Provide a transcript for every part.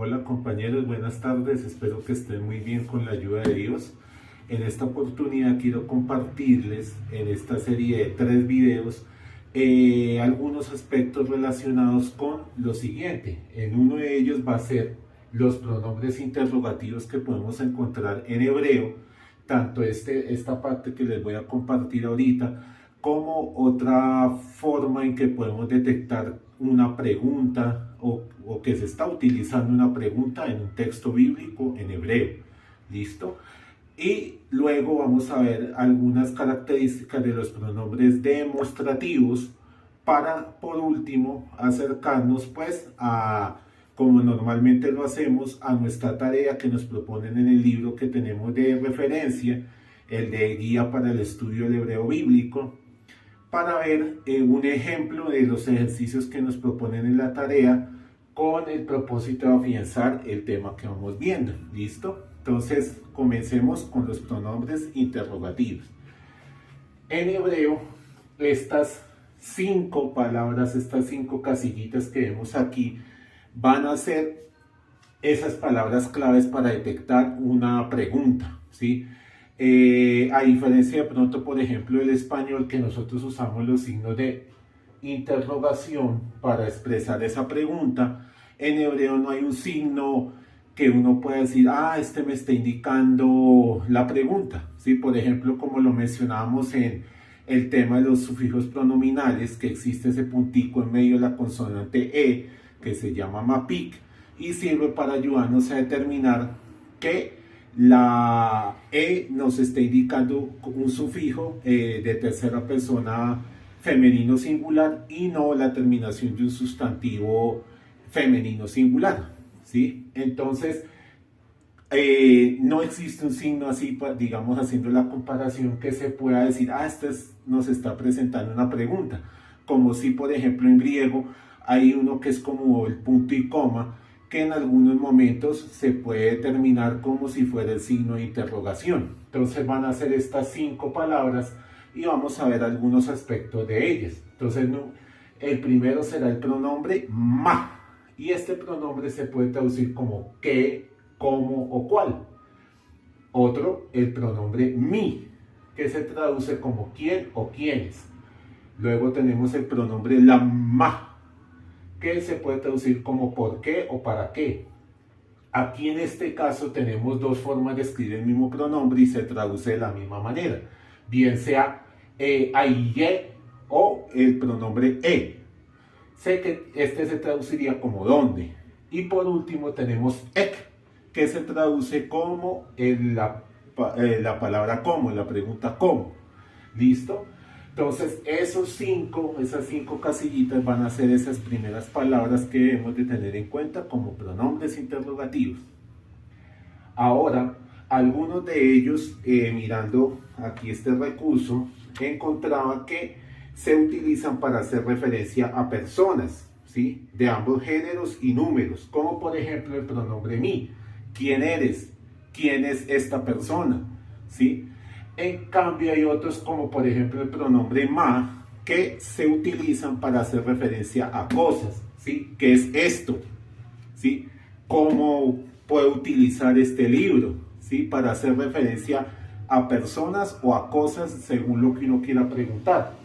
Hola compañeros, buenas tardes, espero que estén muy bien con la ayuda de Dios. En esta oportunidad quiero compartirles en esta serie de 3 videos algunos aspectos relacionados con lo siguiente. En uno de ellos va a ser los pronombres interrogativos que podemos encontrar en hebreo, tanto esta parte que les voy a compartir ahorita, como otra forma en que podemos detectar una pregunta o que se está utilizando una pregunta en un texto bíblico en hebreo. ¿Listo? Y luego vamos a ver algunas características de los pronombres demostrativos para, por último, acercarnos pues a, como normalmente lo hacemos, a nuestra tarea que nos proponen en el libro que tenemos de referencia, el de Guía para el Estudio del Hebreo Bíblico, para ver un ejemplo de los ejercicios que nos proponen en la tarea con el propósito de afianzar el tema que vamos viendo. ¿Listo? Entonces, comencemos con los pronombres interrogativos. En hebreo, estas 5 palabras, estas 5 casillitas que vemos aquí, van a ser esas palabras claves para detectar una pregunta, ¿sí? A diferencia de pronto, por ejemplo, del español, que nosotros usamos los signos de interrogación para expresar esa pregunta, en hebreo no hay un signo que uno pueda decir, este me está indicando la pregunta, ¿sí? Por ejemplo, como lo mencionábamos en el tema de los sufijos pronominales, que existe ese puntico en medio de la consonante E, que se llama mapik, y sirve para ayudarnos a determinar que la E nos está indicando un sufijo de tercera persona femenino singular y no la terminación de un sustantivo femenino singular, ¿sí? Entonces, no existe un signo así, digamos, haciendo la comparación que se pueda decir, nos está presentando una pregunta, como si, por ejemplo, en griego hay uno que es como el punto y coma, que en algunos momentos se puede determinar como si fuera el signo de interrogación. Entonces van a ser estas 5 palabras y vamos a ver algunos aspectos de ellas. Entonces el primero será el pronombre ma, y este pronombre se puede traducir como qué, cómo o cuál. Otro, el pronombre mi, que se traduce como quién o quiénes. Luego tenemos el pronombre la ma, que se puede traducir como por qué o para qué. Aquí en este caso tenemos 2 formas de escribir el mismo pronombre y se traduce de la misma manera, bien sea aie o el pronombre e. Sé que este se traduciría como dónde. Y por último tenemos ek, que se traduce como la palabra cómo, la pregunta cómo. ¿Listo? Entonces, esas 5 casillitas van a ser esas primeras palabras que debemos de tener en cuenta como pronombres interrogativos. Ahora, algunos de ellos, mirando aquí este recurso, encontraba que se utilizan para hacer referencia a personas, ¿sí? De ambos géneros y números, como por ejemplo el pronombre mi. ¿Quién eres? ¿Quién es esta persona? ¿Sí? En cambio hay otros como por ejemplo el pronombre ma, que se utilizan para hacer referencia a cosas, ¿sí? ¿Qué es esto? ¿Sí? ¿Cómo puedo utilizar este libro? ¿Sí? Para hacer referencia a personas o a cosas según lo que uno quiera preguntar.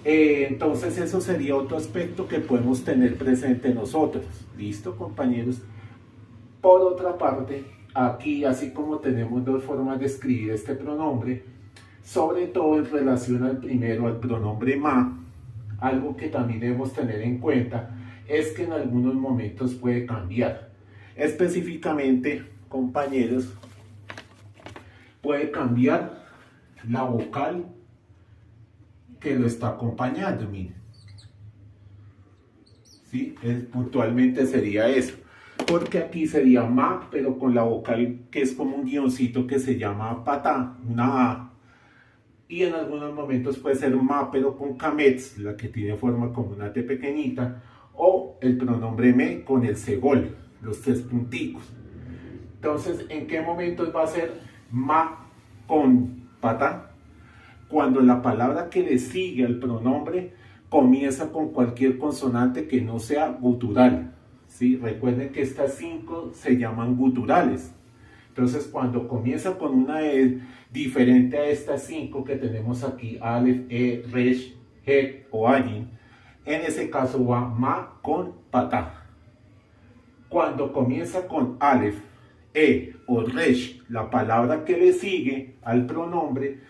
Entonces eso sería otro aspecto que podemos tener presente nosotros. ¿Listo, compañeros? Por otra parte, aquí, así como tenemos 2 formas de escribir este pronombre, sobre todo en relación al primero, al pronombre ma, algo que también debemos tener en cuenta es que en algunos momentos puede cambiar. Específicamente, compañeros, puede cambiar la vocal que lo está acompañando, miren. ¿Sí? Puntualmente sería eso. Porque aquí sería ma, pero con la vocal que es como un guioncito que se llama patá, una A. Y en algunos momentos puede ser ma, pero con kametz, la que tiene forma como una T pequeñita, o el pronombre me con el segol, los 3 punticos. Entonces, ¿en qué momentos va a ser ma con patá? Cuando la palabra que le sigue al pronombre comienza con cualquier consonante que no sea gutural, ¿sí? Recuerden que estas 5 se llaman guturales. Entonces, cuando comienza con una E diferente a estas 5 que tenemos aquí, Aleph, E, Resh, Het o Ayin, en ese caso va Ma con Patá. Cuando comienza con Aleph, E o Resh, la palabra que le sigue al pronombre,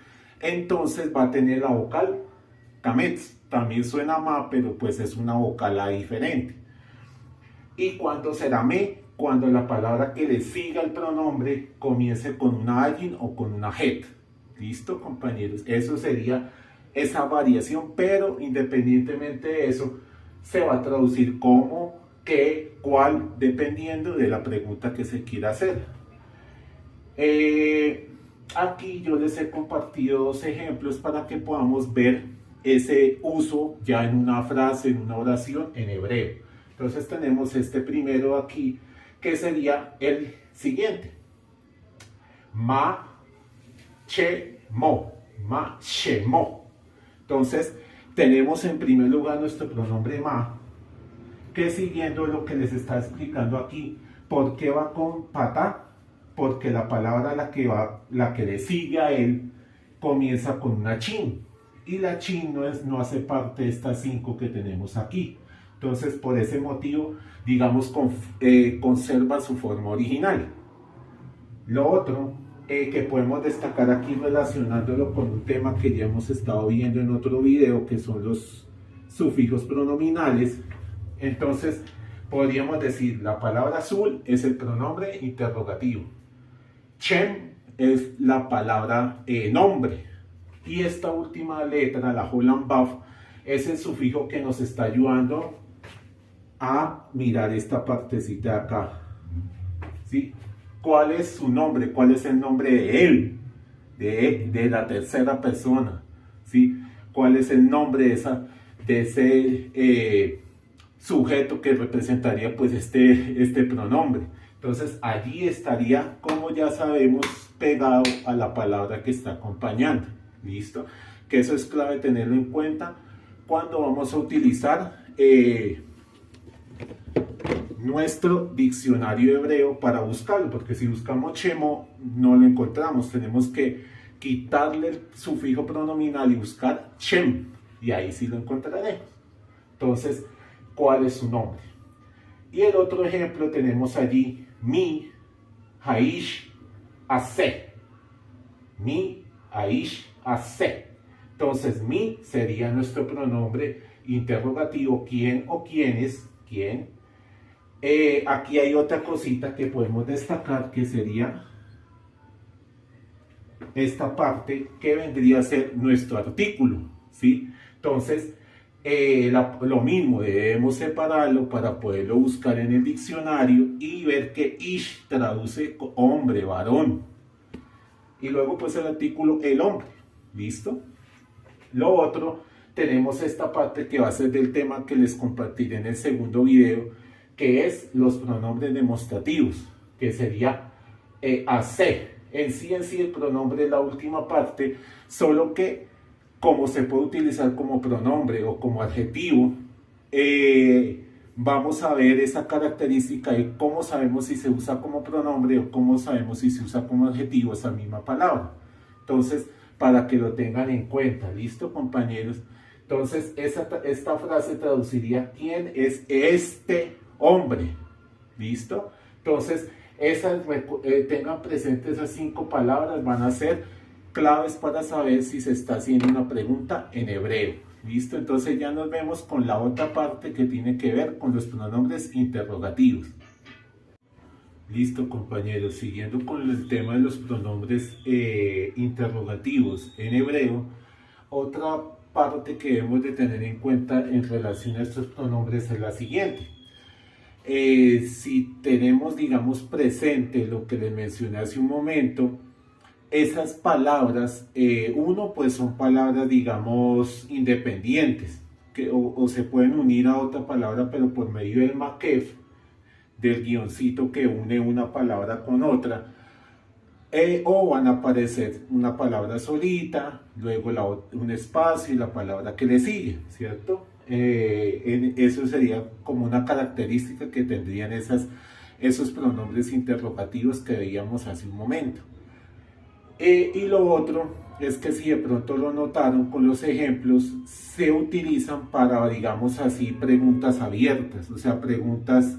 entonces va a tener la vocal Kametz. También suena Ma, pero pues es una vocal A diferente. ¿Y cuándo será Me? Cuando la palabra que le siga al pronombre comience con una Ayin o con una Het. ¿Listo, compañeros? Eso sería esa variación, pero independientemente de eso, se va a traducir como, qué, cuál, dependiendo de la pregunta que se quiera hacer. Aquí yo les he compartido 2 ejemplos para que podamos ver ese uso ya en una frase, en una oración en hebreo. Entonces tenemos este primero aquí, que sería el siguiente. Ma, che, mo. Ma, che, mo. Entonces tenemos en primer lugar nuestro pronombre ma, que siguiendo lo que les está explicando aquí, ¿por qué va con patá? Porque la palabra la que le sigue a él comienza con una chin, y la chin no hace parte de estas 5 que tenemos aquí. Entonces, por ese motivo, digamos, conserva su forma original. Lo otro que podemos destacar aquí relacionándolo con un tema que ya hemos estado viendo en otro video, que son los sufijos pronominales. Entonces, podríamos decir, la palabra azul es el pronombre interrogativo. Chem es la palabra nombre. Y esta última letra, la Holland Baf, es el sufijo que nos está ayudando a mirar esta partecita de acá. ¿Sí? ¿Cuál es su nombre? ¿Cuál es el nombre de él? De la tercera persona. ¿Sí? ¿Cuál es el nombre de ese sujeto que representaría pues este pronombre? Entonces allí estaría, como ya sabemos, pegado a la palabra que está acompañando. ¿Listo? Que eso es clave tenerlo en cuenta cuando vamos a utilizar nuestro diccionario hebreo para buscarlo, porque si buscamos chemo no lo encontramos, tenemos que quitarle el sufijo pronominal y buscar chem, y ahí sí lo encontraremos. Entonces, ¿cuál es su nombre? Y el otro ejemplo tenemos allí mi, haish, ase. Mi, haish, ase. Entonces, mi sería nuestro pronombre interrogativo, quién o quiénes, quién. Aquí hay otra cosita que podemos destacar, que sería esta parte que vendría a ser nuestro artículo, ¿sí? Entonces, lo mismo, debemos separarlo para poderlo buscar en el diccionario y ver que ish traduce hombre, varón. Y luego pues el artículo el hombre, ¿listo? Lo otro, tenemos esta parte que va a ser del tema que les compartiré en el segundo video, que es los pronombres demostrativos, que sería hacer. En sí el pronombre es la última parte, solo que como se puede utilizar como pronombre o como adjetivo, vamos a ver esa característica de cómo sabemos si se usa como pronombre o cómo sabemos si se usa como adjetivo esa misma palabra. Entonces, para que lo tengan en cuenta, ¿listo, compañeros? Entonces, esta frase traduciría ¿quién es este hombre? ¿Listo? Entonces, tengan presentes esas 5 palabras, van a ser claves para saber si se está haciendo una pregunta en hebreo. ¿Listo? Entonces ya nos vemos con la otra parte que tiene que ver con los pronombres interrogativos. Listo, compañeros, siguiendo con el tema de los pronombres interrogativos en hebreo, otra parte que debemos de tener en cuenta en relación a estos pronombres es la siguiente. Si tenemos, digamos, presente lo que les mencioné hace un momento, esas palabras, pues son palabras, digamos, independientes, o se pueden unir a otra palabra, pero por medio del makef, del guioncito que une una palabra con otra, o van a aparecer una palabra solita, luego un espacio y la palabra que le sigue, ¿cierto? Eso sería como una característica que tendrían esos pronombres interrogativos que veíamos hace un momento. Y lo otro es que si de pronto lo notaron con los ejemplos, se utilizan para, digamos así, preguntas abiertas, o sea, preguntas,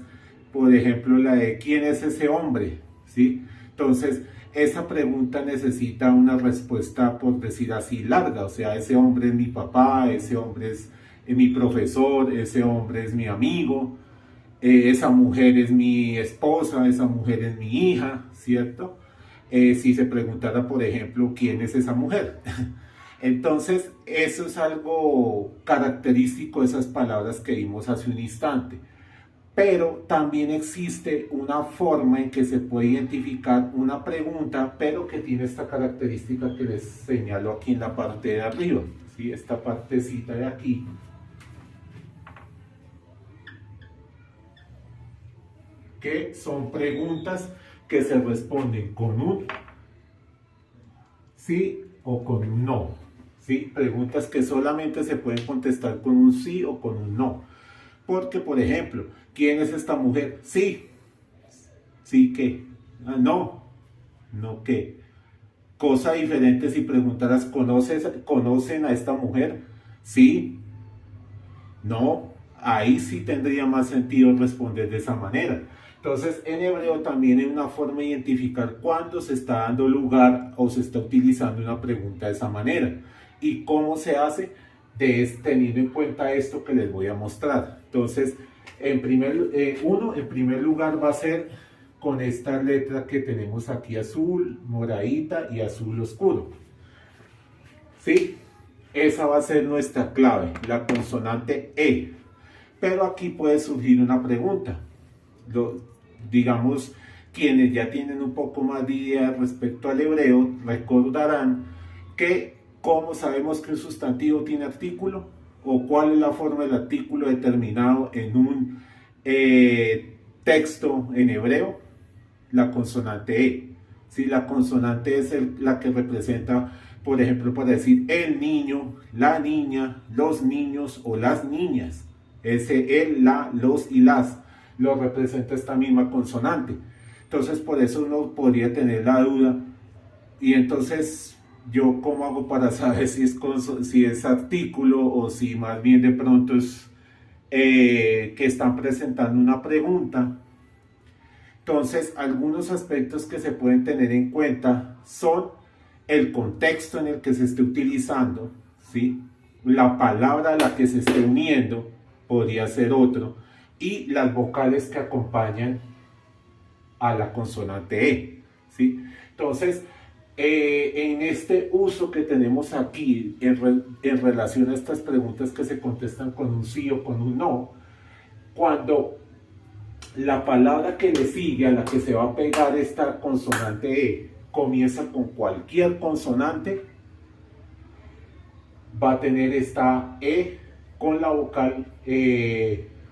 por ejemplo, la de ¿quién es ese hombre? ¿Sí? Entonces, esa pregunta necesita una respuesta, por decir así, larga, o sea, ese hombre es mi papá, ese hombre es mi profesor, ese hombre es mi amigo, esa mujer es mi esposa, esa mujer es mi hija, ¿cierto? Si se preguntara, por ejemplo, quién es esa mujer. Entonces, eso es algo característico de esas palabras que vimos hace un instante. Pero también existe una forma en que se puede identificar una pregunta, pero que tiene esta característica que les señalo aquí en la parte de arriba, ¿sí? Esta partecita de aquí. Que son preguntas que se responden con un sí o con un no. ¿Sí? Preguntas que solamente se pueden contestar con un sí o con un no. Porque, por ejemplo, ¿quién es esta mujer? Sí. ¿Sí qué? Ah, no. ¿No qué? Cosa diferente si preguntaras, ¿conocen a esta mujer? Sí. No. Ahí sí tendría más sentido responder de esa manera. Entonces, en hebreo también hay una forma de identificar cuándo se está dando lugar o se está utilizando una pregunta de esa manera. ¿Y cómo se hace? Teniendo en cuenta esto que les voy a mostrar. Entonces, en primer lugar va a ser con esta letra que tenemos aquí, azul, moradita y azul oscuro. ¿Sí? Esa va a ser nuestra clave, la consonante E. Pero aquí puede surgir una pregunta. Digamos, quienes ya tienen un poco más de idea respecto al hebreo, recordarán que ¿cómo sabemos que un sustantivo tiene artículo? ¿O cuál es la forma del artículo determinado en un texto en hebreo? La consonante E. ¿Sí? La consonante es la que representa, por ejemplo, para decir el niño, la niña, los niños o las niñas. Ese el, la, los y las lo representa esta misma consonante. Entonces, por eso uno podría tener la duda. Y entonces, ¿yo cómo hago para saber si es artículo o si más bien de pronto es que están presentando una pregunta? Entonces, algunos aspectos que se pueden tener en cuenta son el contexto en el que se esté utilizando, ¿sí? La palabra a la que se esté uniendo podría ser otro, y las vocales que acompañan a la consonante E, ¿sí? Entonces, en este uso que tenemos aquí en relación a estas preguntas que se contestan con un sí o con un no, cuando la palabra que le sigue a la que se va a pegar esta consonante E comienza con cualquier consonante, va a tener esta E con la vocal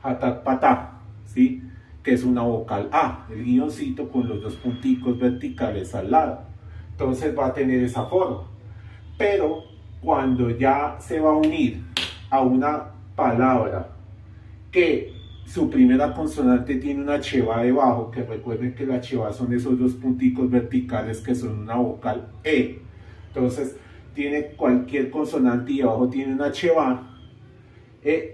hatat patá, ¿sí? Que es una vocal A, el guioncito con los dos punticos verticales al lado. Entonces va a tener esa forma. Pero cuando ya se va a unir a una palabra que su primera consonante tiene una cheva debajo, que recuerden que la cheva son esos dos punticos verticales que son una vocal E. Entonces tiene cualquier consonante y abajo tiene una cheva,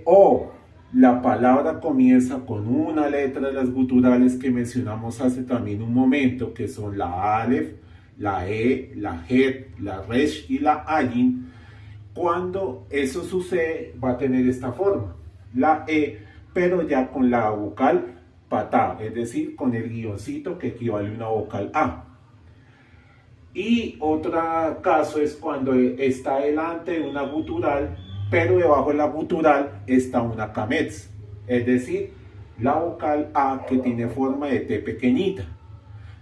o la palabra comienza con una letra de las guturales que mencionamos hace también un momento, que son la Aleph, la E, la Het, la Resh y la Ayin. Cuando eso sucede, va a tener esta forma, la E, pero ya con la vocal patá, es decir, con el guioncito que equivale a una vocal A. Y otro caso es cuando está delante de una gutural, pero debajo de la gutural está una cametz, es decir, la vocal A que tiene forma de T pequeñita.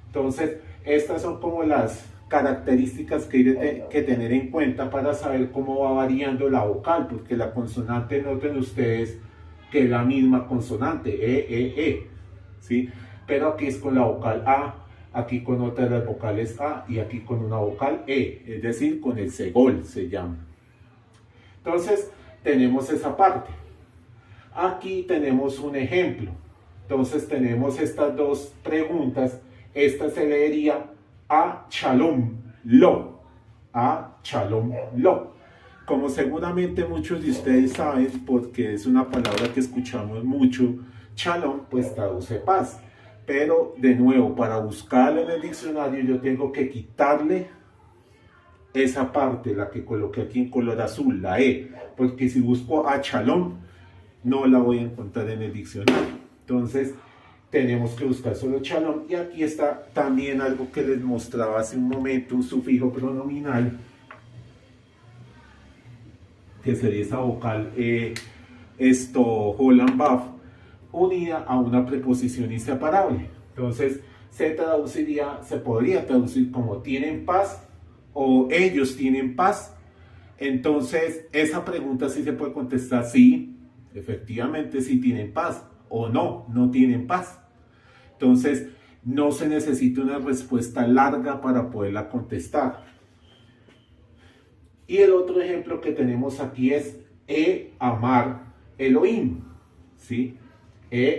Entonces, estas son como las características que hay que tener en cuenta para saber cómo va variando la vocal, porque la consonante, noten ustedes que es la misma consonante, ¿sí? Pero aquí es con la vocal A, aquí con otra de las vocales A y aquí con una vocal E, es decir, con el segol se llama. Entonces, tenemos esa parte. Aquí tenemos un ejemplo. Entonces tenemos estas dos preguntas. Esta se leería a Shalom lo. A Shalom lo. Como seguramente muchos de ustedes saben, porque es una palabra que escuchamos mucho, Shalom pues traduce paz. Pero de nuevo, para buscarlo en el diccionario yo tengo que quitarle esa parte, la que coloqué aquí en color azul, la E, porque si busco a Shalom no la voy a encontrar en el diccionario. Entonces tenemos que buscar solo Shalom, y aquí está también algo que les mostraba hace un momento, un sufijo pronominal, que sería esa vocal Holland Buff, unida a una preposición inseparable. Entonces se podría traducir como tienen paz o ellos tienen paz. Entonces esa pregunta sí se puede contestar sí, efectivamente sí tienen paz, o no, no tienen paz. Entonces no se necesita una respuesta larga para poderla contestar. Y el otro ejemplo que tenemos aquí es amar Elohim, ¿sí?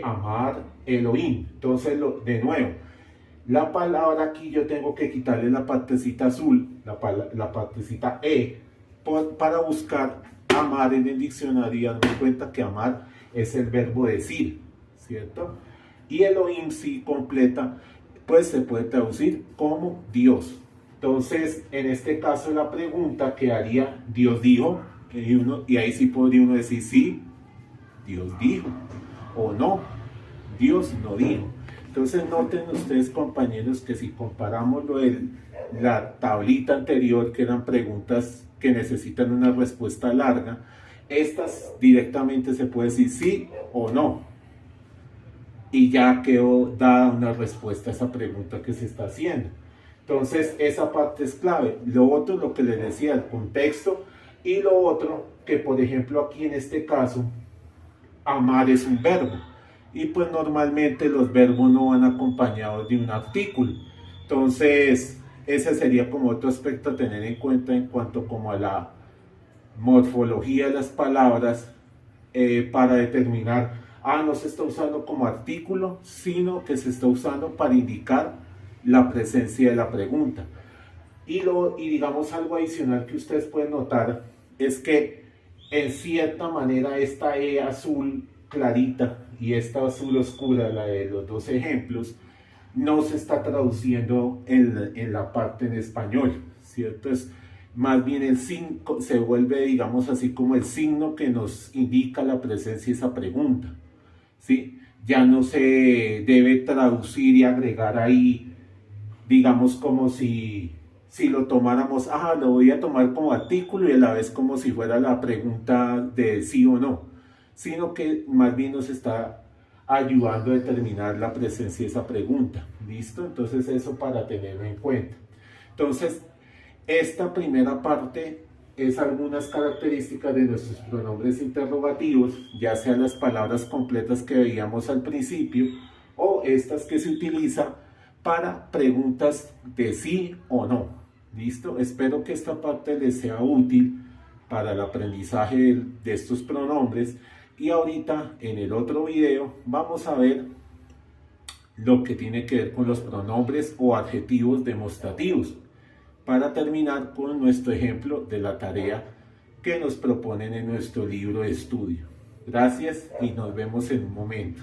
Amar Elohim. Entonces, de nuevo, la palabra aquí yo tengo que quitarle la partecita azul, la partecita para buscar amar en el diccionario, y darme cuenta que amar es el verbo decir, ¿cierto? Y Elohim sí completa, pues se puede traducir como Dios. Entonces, en este caso la pregunta quedaría, Dios dijo, y ahí sí podría uno decir sí, Dios dijo, o no, Dios no dijo. Entonces noten ustedes, compañeros, que si comparamos la tablita anterior, que eran preguntas que necesitan una respuesta larga, estas directamente se puede decir sí o no, y ya quedó dada una respuesta a esa pregunta que se está haciendo. Entonces esa parte es clave. Lo otro, lo que les decía, el contexto, y lo otro, que por ejemplo aquí en este caso, amar es un verbo, y pues normalmente los verbos no van acompañados de un artículo. Entonces ese sería como otro aspecto a tener en cuenta en cuanto como a la morfología de las palabras, para determinar, no se está usando como artículo, sino que se está usando para indicar la presencia de la pregunta. Y digamos algo adicional que ustedes pueden notar es que en cierta manera esta E azul clarita y esta azul oscura, la de los dos ejemplos, no se está traduciendo en la parte en español, ¿cierto? Es más bien el signo, se vuelve, digamos así, como el signo que nos indica la presencia de esa pregunta, ¿sí? Ya no se debe traducir y agregar ahí, digamos, como si lo tomáramos, lo voy a tomar como artículo y a la vez como si fuera la pregunta de sí o no, sino que más bien nos está ayudando a determinar la presencia de esa pregunta. ¿Listo? Entonces eso para tenerlo en cuenta. Entonces, esta primera parte es algunas características de nuestros pronombres interrogativos, ya sean las palabras completas que veíamos al principio o estas que se utilizan para preguntas de sí o no. ¿Listo? Espero que esta parte les sea útil para el aprendizaje de estos pronombres, y ahorita en el otro video vamos a ver lo que tiene que ver con los pronombres o adjetivos demostrativos, para terminar con nuestro ejemplo de la tarea que nos proponen en nuestro libro de estudio. Gracias y nos vemos en un momento.